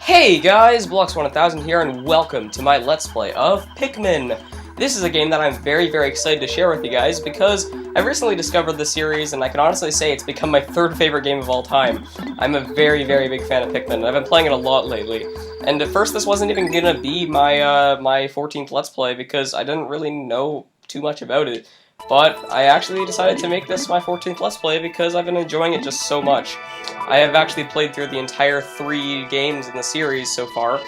Hey guys, Blocks1000 here, and welcome to my Let's Play of Pikmin! This is a game that I'm very excited to share with you guys because I've recently discovered the series, and I can honestly say it's become my third favorite game of all time. I'm a very big fan of Pikmin, and I've been playing it a lot lately. And at first this wasn't even gonna be my, my 14th Let's Play because I didn't really know too much about it. But I actually decided to make this my 14th Let's Play because I've been enjoying it just so much. I have actually played through the entire 3 games in the series so far,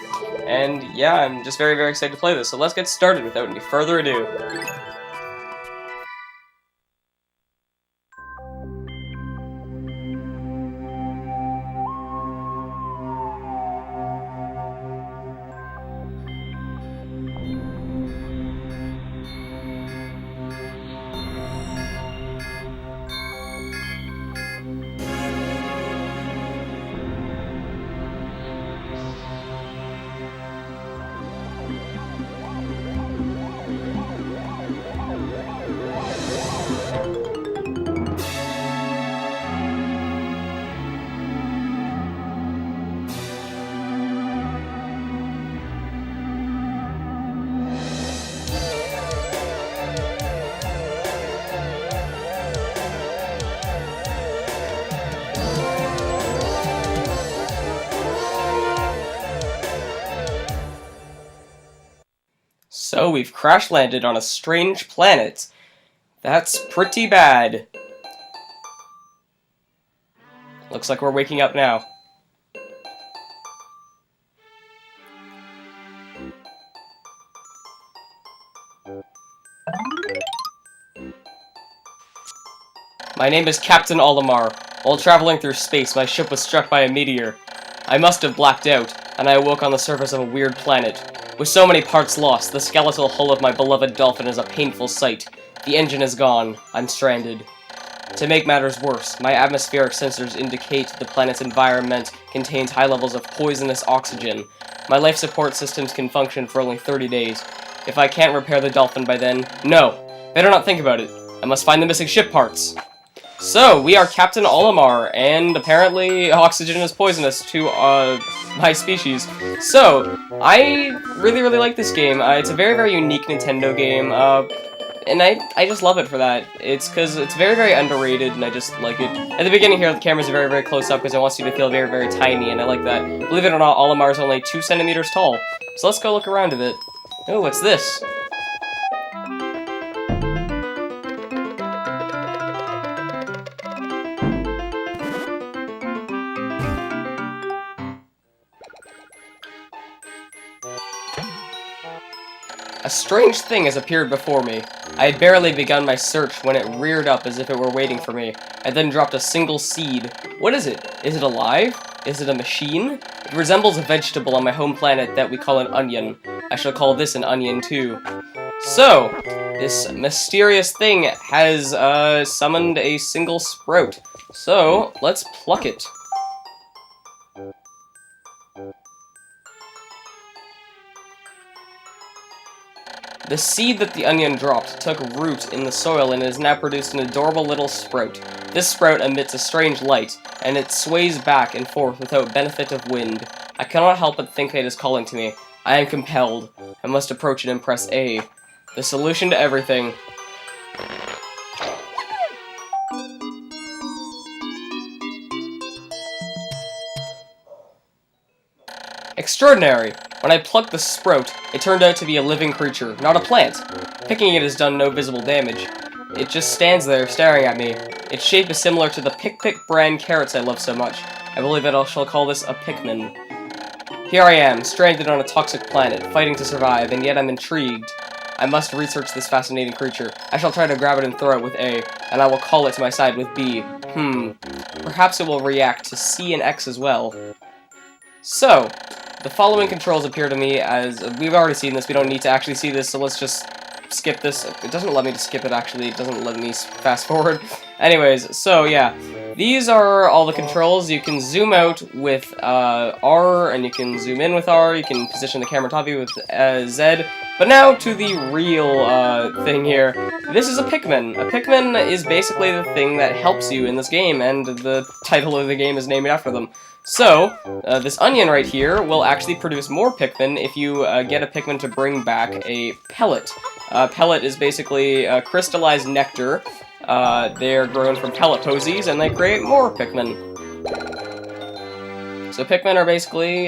and yeah, I'm just very excited to play this, so let's get started without any further ado. So, we've crash-landed on a strange planet. That's pretty bad. Looks like we're waking up now. My name is Captain Olimar. While traveling through space, my ship was struck by a meteor. I must have blacked out, and I awoke on the surface of a weird planet. With so many parts lost, the skeletal hull of my beloved dolphin is a painful sight. The engine is gone. I'm stranded. To make matters worse, my atmospheric sensors indicate the planet's environment contains high levels of poisonous oxygen. My life support systems can function for only 30 days. If I can't repair the dolphin by then, no! Better not think about it. I must find the missing ship parts. So, we are Captain Olimar, and apparently oxygen is poisonous to, my species. So, I really like this game. It's a very unique Nintendo game, and I just love it for that. It's because it's very underrated, and I just like it. At the beginning here, the camera's very close up because it wants you to feel very tiny, and I like that. Believe it or not, Olimar is only 2 centimeters tall. So let's go look around a bit. Oh, what's this? A strange thing has appeared before me. I had barely begun my search when it reared up as if it were waiting for me. I then dropped a single seed. What is it? Is it alive? Is it a machine? It resembles a vegetable on my home planet that we call an onion. I shall call this an onion too. So, this mysterious thing has summoned a single sprout. So, let's pluck it. The seed that the onion dropped took root in the soil and has now produced an adorable little sprout. This sprout emits a strange light, and it sways back and forth without benefit of wind. I cannot help but think it is calling to me. I am compelled. I must approach and impress A. The solution to everything. Extraordinary! When I plucked the sprout, it turned out to be a living creature, not a plant. Picking it has done no visible damage. It just stands there, staring at me. Its shape is similar to the Pick brand carrots I love so much. I believe that I shall call this a Pikmin. Here I am, stranded on a toxic planet, fighting to survive, and yet I'm intrigued. I must research this fascinating creature. I shall try to grab it and throw it with A, and I will call it to my side with B. Perhaps it will react to C and X as well. So, the following controls appear to me as... we've already seen this, we don't need to actually see this, so let's just skip this. It doesn't let me to skip it, actually. It doesn't let me fast forward. Anyways, so yeah. These are all the controls. You can zoom out with R, and you can zoom in with R. You can position the camera top view with Z. But now to the real thing here. this is a Pikmin. A Pikmin is basically the thing that helps you in this game, and the title of the game is named after them. So, this onion right here will actually produce more Pikmin if you get a Pikmin to bring back a pellet. Pellet is basically crystallized nectar. They're grown from pellet posies, and they create more Pikmin. So Pikmin are basically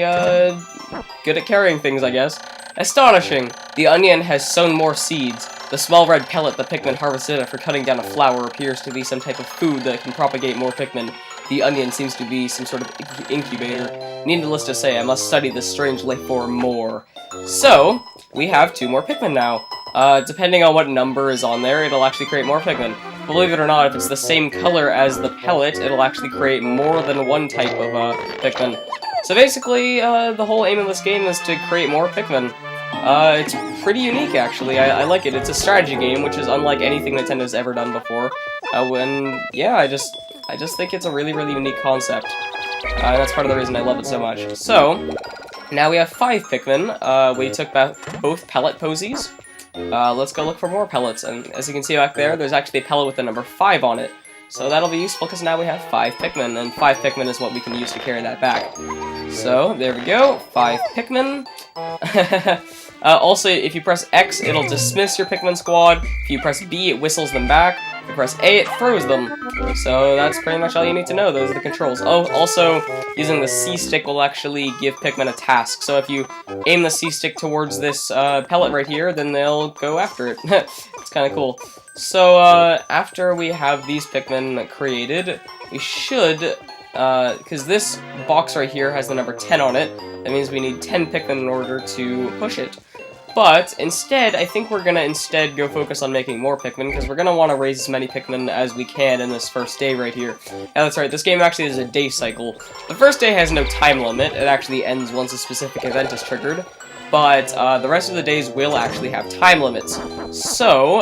good at carrying things, I guess. Astonishing! The onion has sown more seeds. The small red pellet the Pikmin harvested after cutting down a flower appears to be some type of food that can propagate more Pikmin. The onion seems to be some sort of incubator. Needless to say, I must study this strange life form more. So, we have 2 more Pikmin now. Depending on what number is on there, it'll actually create more Pikmin. Believe it or not, if it's the same color as the pellet, it'll actually create more than one type of Pikmin. So basically, the whole aim of this game is to create more Pikmin. It's pretty unique, actually. I like it. It's a strategy game, which is unlike anything Nintendo's ever done before. And yeah, I just think it's a really, really unique concept. That's part of the reason I love it so much. So, now we have 5 Pikmin. We took both pellet posies. Let's go look for more pellets. And as you can see back there, there's actually a pellet with the number 5 on it. So that'll be useful because now we have 5 Pikmin, and 5 Pikmin is what we can use to carry that back. So, there we go, 5 Pikmin. Also, if you press X, it'll dismiss your Pikmin squad. If you press B, it whistles them back. If you press A, it throws them. So that's pretty much all you need to know. Those are the controls. Oh, also, using the C-stick will actually give Pikmin a task. So if you aim the C-stick towards this pellet right here, then they'll go after it. It's kind of cool. So, after we have these Pikmin created, we should, because this box right here has the number 10 on it, that means we need 10 Pikmin in order to push it. But, instead, I think we're gonna go focus on making more Pikmin, because we're gonna want to raise as many Pikmin as we can in this first day right here. Yeah, that's right, this game actually is a day cycle. The first day has no time limit, it actually ends once a specific event is triggered. But, the rest of the days will actually have time limits. So,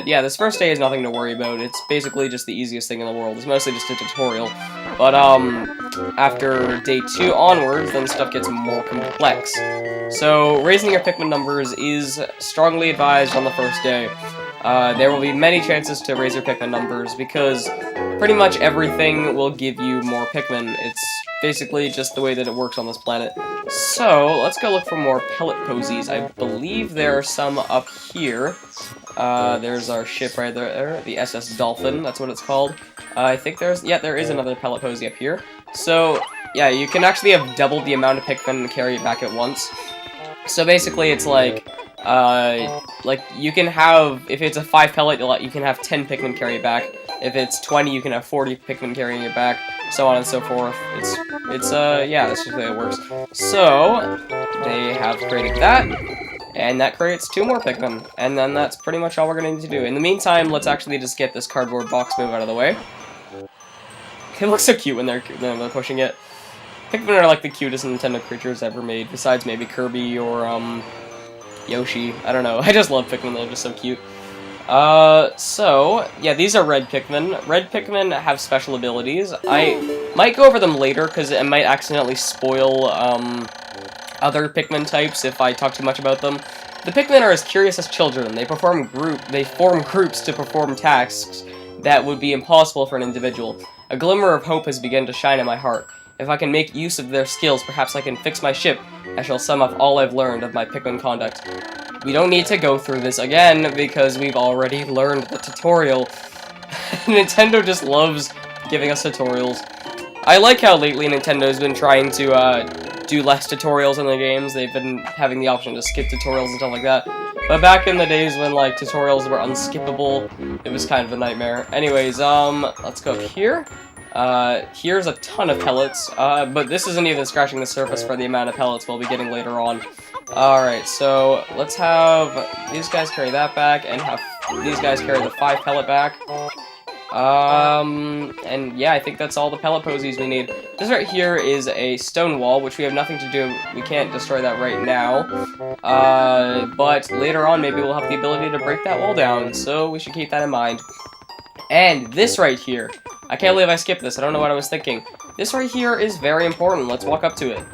yeah, this first day is nothing to worry about. It's basically just the easiest thing in the world. It's mostly just a tutorial. But, after day 2 onwards, then stuff gets more complex. So, raising your Pikmin numbers is strongly advised on the first day. There will be many chances to raise your Pikmin numbers, because pretty much everything will give you more Pikmin. It's basically just the way that it works on this planet. So, let's go look for more pellet posies. I believe there are some up here. There's our ship right there, the SS Dolphin, that's what it's called. I think there is another pellet posy up here. So, yeah, you can actually have double the amount of Pikmin and carry it back at once. So basically, it's like you can have, if it's a 5 pellet, you can have 10 Pikmin carry it back. If it's 20, you can have 40 Pikmin carrying it back, so on and so forth. Yeah, that's just the way it works. So, they have created that, and that creates 2 more Pikmin, and then that's pretty much all we're gonna need to do. In the meantime, let's actually just get this cardboard box move out of the way. It looks so cute when they're pushing it. Pikmin are like the cutest Nintendo creatures ever made, besides maybe Kirby or, Yoshi. I don't know. I just love Pikmin, they're just so cute. So, yeah, these are red Pikmin. Red Pikmin have special abilities. I might go over them later, because it might accidentally spoil, other Pikmin types if I talk too much about them. The Pikmin are as curious as children. They form groups to perform tasks that would be impossible for an individual. A glimmer of hope has begun to shine in my heart. If I can make use of their skills, perhaps I can fix my ship. I shall sum up all I've learned of my Pikmin conduct. We don't need to go through this again, because we've already learned the tutorial. Nintendo just loves giving us tutorials. I like how lately Nintendo's been trying to do less tutorials in the games. They've been having the option to skip tutorials and stuff like that. But back in the days when, like, tutorials were unskippable, it was kind of a nightmare. Anyways, let's go up here. Here's a ton of pellets, but this isn't even scratching the surface for the amount of pellets we'll be getting later on. Alright, so let's have these guys carry that back, and have these guys carry the 5 pellet back. And yeah, I think that's all the pellet posies we need. This right here is a stone wall, which we have nothing to do. We can't destroy that right now. But later on, maybe we'll have the ability to break that wall down, so we should keep that in mind. And this right here. I can't believe I skipped this. I don't know what I was thinking. This right here is very important. Let's walk up to it.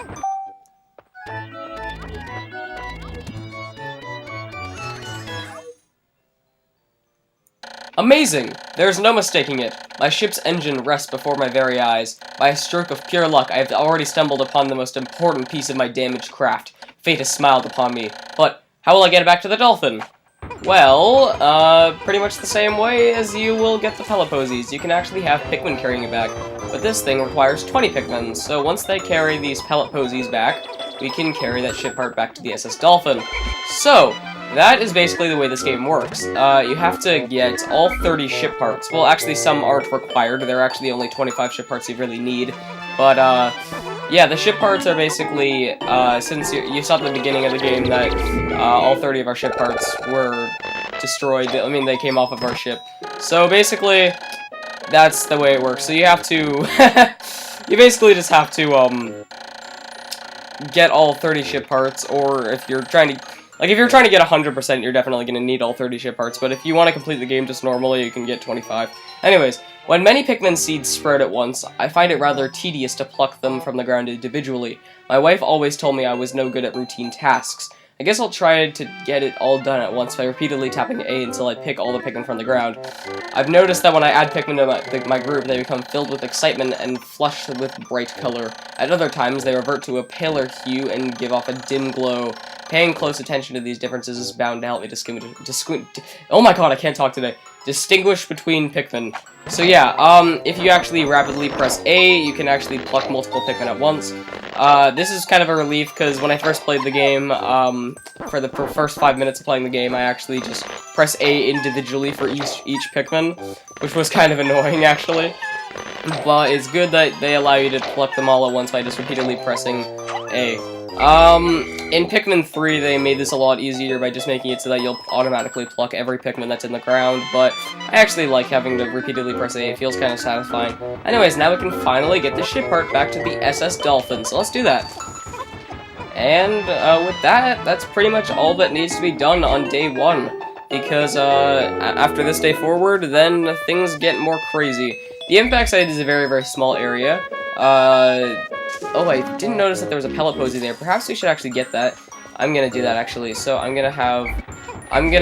Amazing! There's no mistaking it. My ship's engine rests before my very eyes. By a stroke of pure luck, I have already stumbled upon the most important piece of my damaged craft. Fate has smiled upon me. But how will I get it back to the dolphin? Well, pretty much the same way as you will get the Pelliposies. You can actually have Pikmin carrying it back. But this thing requires 20 Pikmin, so once they carry these Pelliposies back, we can carry that ship part back to the SS Dolphin. So, that is basically the way this game works. You have to get all 30 ship parts. Well, actually, some aren't required. There are actually only 25 ship parts you really need. But, yeah, the ship parts are basically, since you saw at the beginning of the game that all 30 of our ship parts were destroyed. I mean, they came off of our ship. So, basically, that's the way it works. So you have to... you basically just have to, get all 30 ship parts, or if you're trying to... Like, if you're trying to get 100%, you're definitely going to need all 30 ship parts, but if you want to complete the game just normally, you can get 25. Anyways, when many Pikmin seeds sprout at once, I find it rather tedious to pluck them from the ground individually. My wife always told me I was no good at routine tasks. I guess I'll try to get it all done at once by repeatedly tapping A until I pick all the Pikmin from the ground. I've noticed that when I add Pikmin to my group, they become filled with excitement and flush with bright color. At other times, they revert to a paler hue and give off a dim glow. Paying close attention to these differences is bound to help me oh my god, I can't talk today. Distinguish between Pikmin. So yeah, if you actually rapidly press A, you can actually pluck multiple Pikmin at once. This is kind of a relief, because when I first played the game, for the first 5 minutes of playing the game, I actually just press A individually for each Pikmin, which was kind of annoying, actually. But it's good that they allow you to pluck them all at once by just repeatedly pressing A. In Pikmin 3, they made this a lot easier by just making it so that you'll automatically pluck every Pikmin that's in the ground, but I actually like having to repeatedly press A. It feels kind of satisfying. Anyways, now we can finally get the ship part back to the SS Dolphin, so let's do that. And, with that, that's pretty much all that needs to be done on day 1, because, after this day forward, then things get more crazy. The impact site is a very, very small area. Oh, I didn't notice that there was a Pelliposie there. Perhaps we should actually get that. I'm gonna do that, actually. So I'm gonna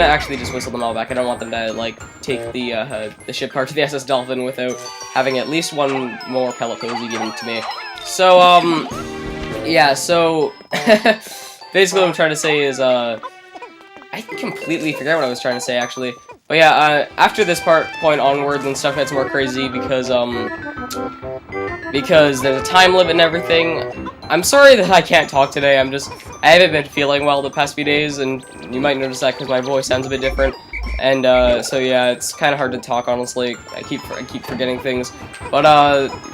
actually just whistle them all back. I don't want them to, like, take the ship part to the SS Dolphin without having at least one more Pelliposie given to me. So, yeah, so, basically what I'm trying to say is, I completely forgot what I was trying to say, actually. But yeah, after this point onwards and stuff gets more crazy because there's a time limit and everything. I'm sorry that I can't talk today. I haven't been feeling well the past few days, and you might notice that because my voice sounds a bit different. And, so yeah, it's kind of hard to talk, honestly. I keep forgetting things. But,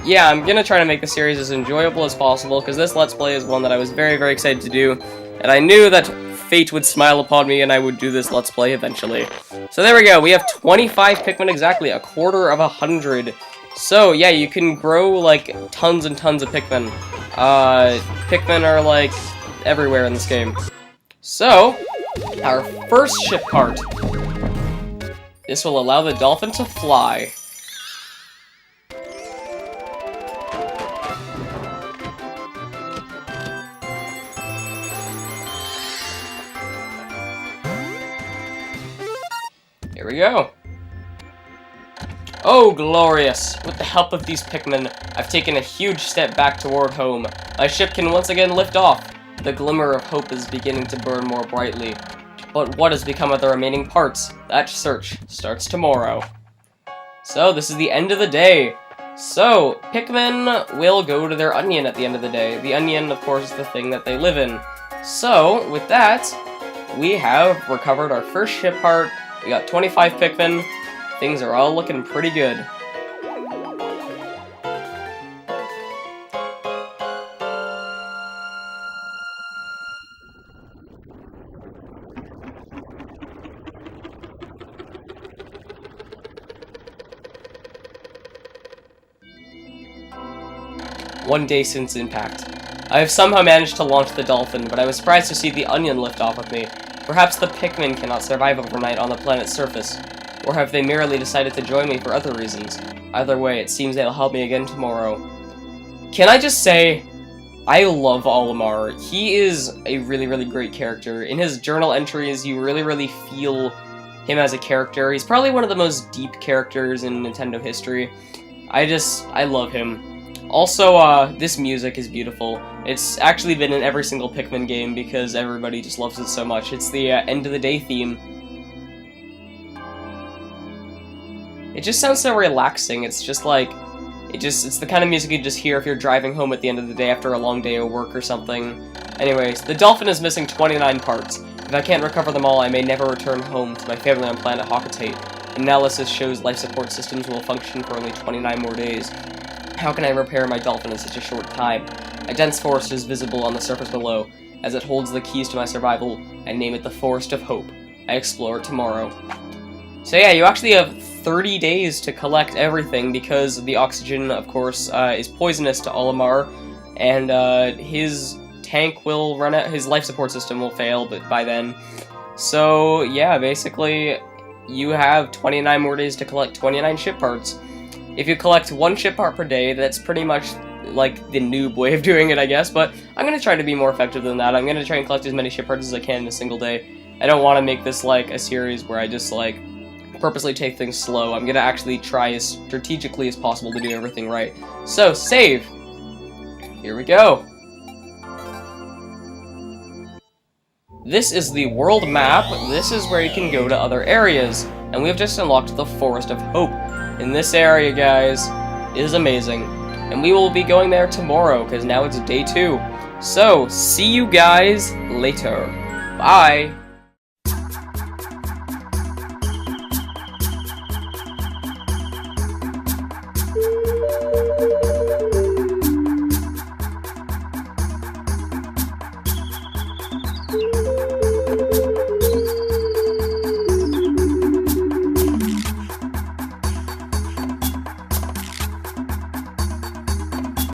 yeah, I'm gonna try to make the series as enjoyable as possible, because this Let's Play is one that I was very, very excited to do. And I knew that fate would smile upon me and I would do this Let's Play eventually. So there we go, we have 25 Pikmin exactly, a quarter of 100. So yeah, you can grow like tons and tons of Pikmin. Pikmin are like everywhere in this game. So, our first ship part. This will allow the dolphin to fly. Here we go. Oh, glorious! With the help of these Pikmin, I've taken a huge step back toward home. My ship can once again lift off. The glimmer of hope is beginning to burn more brightly. But what has become of the remaining parts? That search starts tomorrow. So, this is the end of the day. So, Pikmin will go to their onion at the end of the day. The onion, of course, is the thing that they live in. So, with that, we have recovered our first ship part. We got 25 Pikmin. Things are all looking pretty good. One day since impact. I have somehow managed to launch the dolphin, but I was surprised to see the onion lift off of me. Perhaps the Pikmin cannot survive overnight on the planet's surface. Or have they merely decided to join me for other reasons? Either way, it seems they'll help me again tomorrow. Can I just say, I love Olimar. He is a really, really great character. In his journal entries, you really, really feel him as a character. He's probably one of the most deep characters in Nintendo history. I love him. Also, this music is beautiful. It's actually been in every single Pikmin game because everybody just loves it so much. It's the end of the day theme. It just sounds so relaxing. It's just like, it's the kind of music you just hear if you're driving home at the end of the day after a long day of work or something. Anyways, the dolphin is missing 29 parts. If I can't recover them all, I may never return home to my family on planet Hocotate. Analysis shows life support systems will function for only 29 more days. How can I repair my dolphin in such a short time? A dense forest is visible on the surface below. As it holds the keys to my survival, I name it the Forest of Hope. I explore it tomorrow. So yeah, you actually have 30 days to collect everything because the oxygen, of course, is poisonous to Olimar, and his tank will run out, his life support system will fail by then. So yeah, basically, you have 29 more days to collect 29 ship parts. If you collect 1 ship part per day, that's pretty much like the noob way of doing it, I guess, but I'm going to try to be more effective than that. I'm going to try and collect as many ship parts as I can in a single day. I don't want to make this like a series where I just like purposely take things slow. I'm going to actually try as strategically as possible to do everything right. So, save! Here we go! This is the world map. This is where you can go to other areas. And we've just unlocked the Forest of Hope. In this area, guys, is amazing. And we will be going there tomorrow, because now it's day 2. So, see you guys later. Bye!